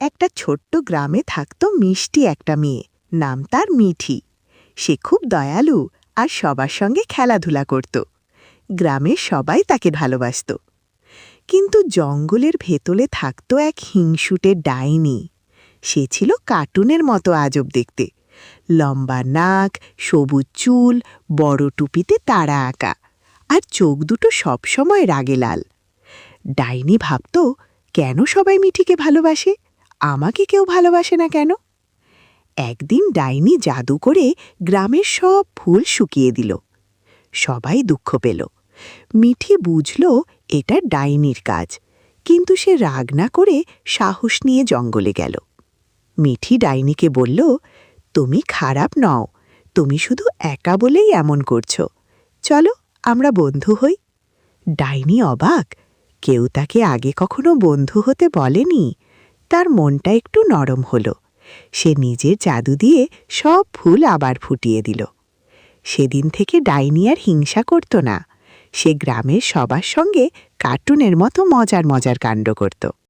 একটা ছোট্ট গ্রামে থাকত মিষ্টি একটা মেয়ে, নাম তার মিঠি। সে খুব দয়ালু আর সবার সঙ্গে খেলাধুলা করত। গ্রামের সবাই তাকে ভালোবাসত। কিন্তু জঙ্গলের ভেতরে থাকত এক হিংসুটে ডাইনি। সে ছিল কার্টুনের মতো আজব দেখতে। লম্বা নাক, সবুজ চুল, বড় টুপিতে তারা আঁকা, আর চোখ দুটো সবসময় রাগে লাল। ডাইনি ভাবত, কেন সবাই মিঠিকে ভালোবাসে, আমাকে কেউ ভালোবাসে না কেন? একদিন ডাইনি জাদু করে গ্রামের সব ফুল শুকিয়ে দিল। সবাই দুঃখ পেল। মিঠি বুঝল এটা ডাইনির কাজ, কিন্তু সে রাগ না করে সাহস নিয়ে জঙ্গলে গেল। মিঠি ডাইনিকে বলল, তুমি খারাপ নও, তুমি শুধু একা বলেই এমন করছো। চলো আমরা বন্ধু হই। ডাইনি অবাক, কেউ তাকে আগে কখনো বন্ধু হতে বলেনি। তার মনটা একটু নরম হলো। সে নিজের জাদু দিয়ে সব ফুল আবার ফুটিয়ে দিল। সেদিন থেকে ডাইনি আর হিংসা করত না। সে গ্রামের সবার সঙ্গে কার্টুনের মতো মজার মজার কাণ্ড করত।